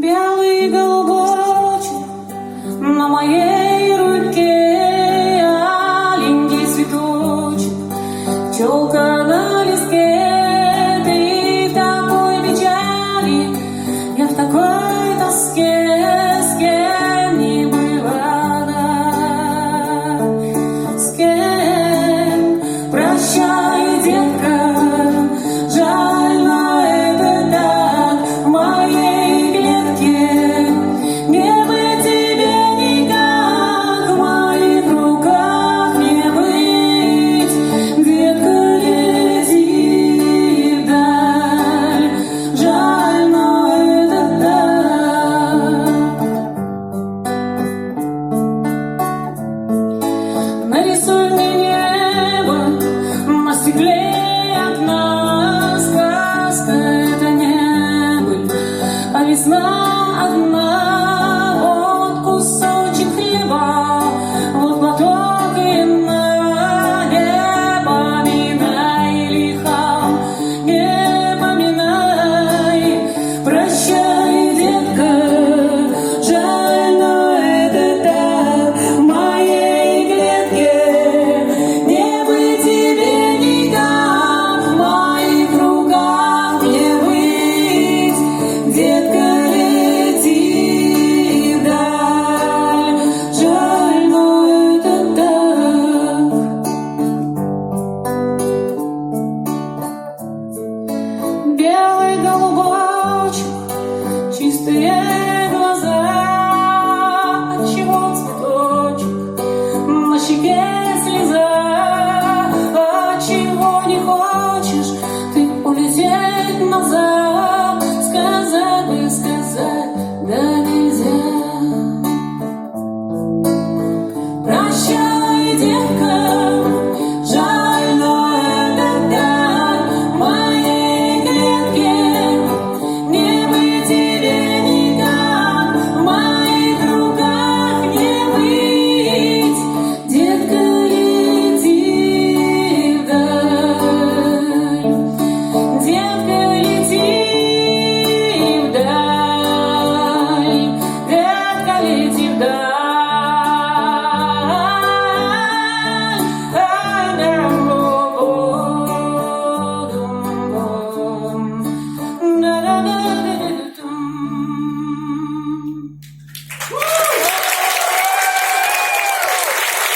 Белый голубочек на моей руке, аленький цветочек, пчелка на листке. Ты в такой печали, я в такой тоске, с кем не бывало, с кем. Прощай, детка, жаль, но это так. В моей клетке не быть тебе никак, в моих руках не быть. Детка, лети вдаль, жаль, но это так. Нарисуй мне небо на стекле окна, сказка — это не быль, а весна одна.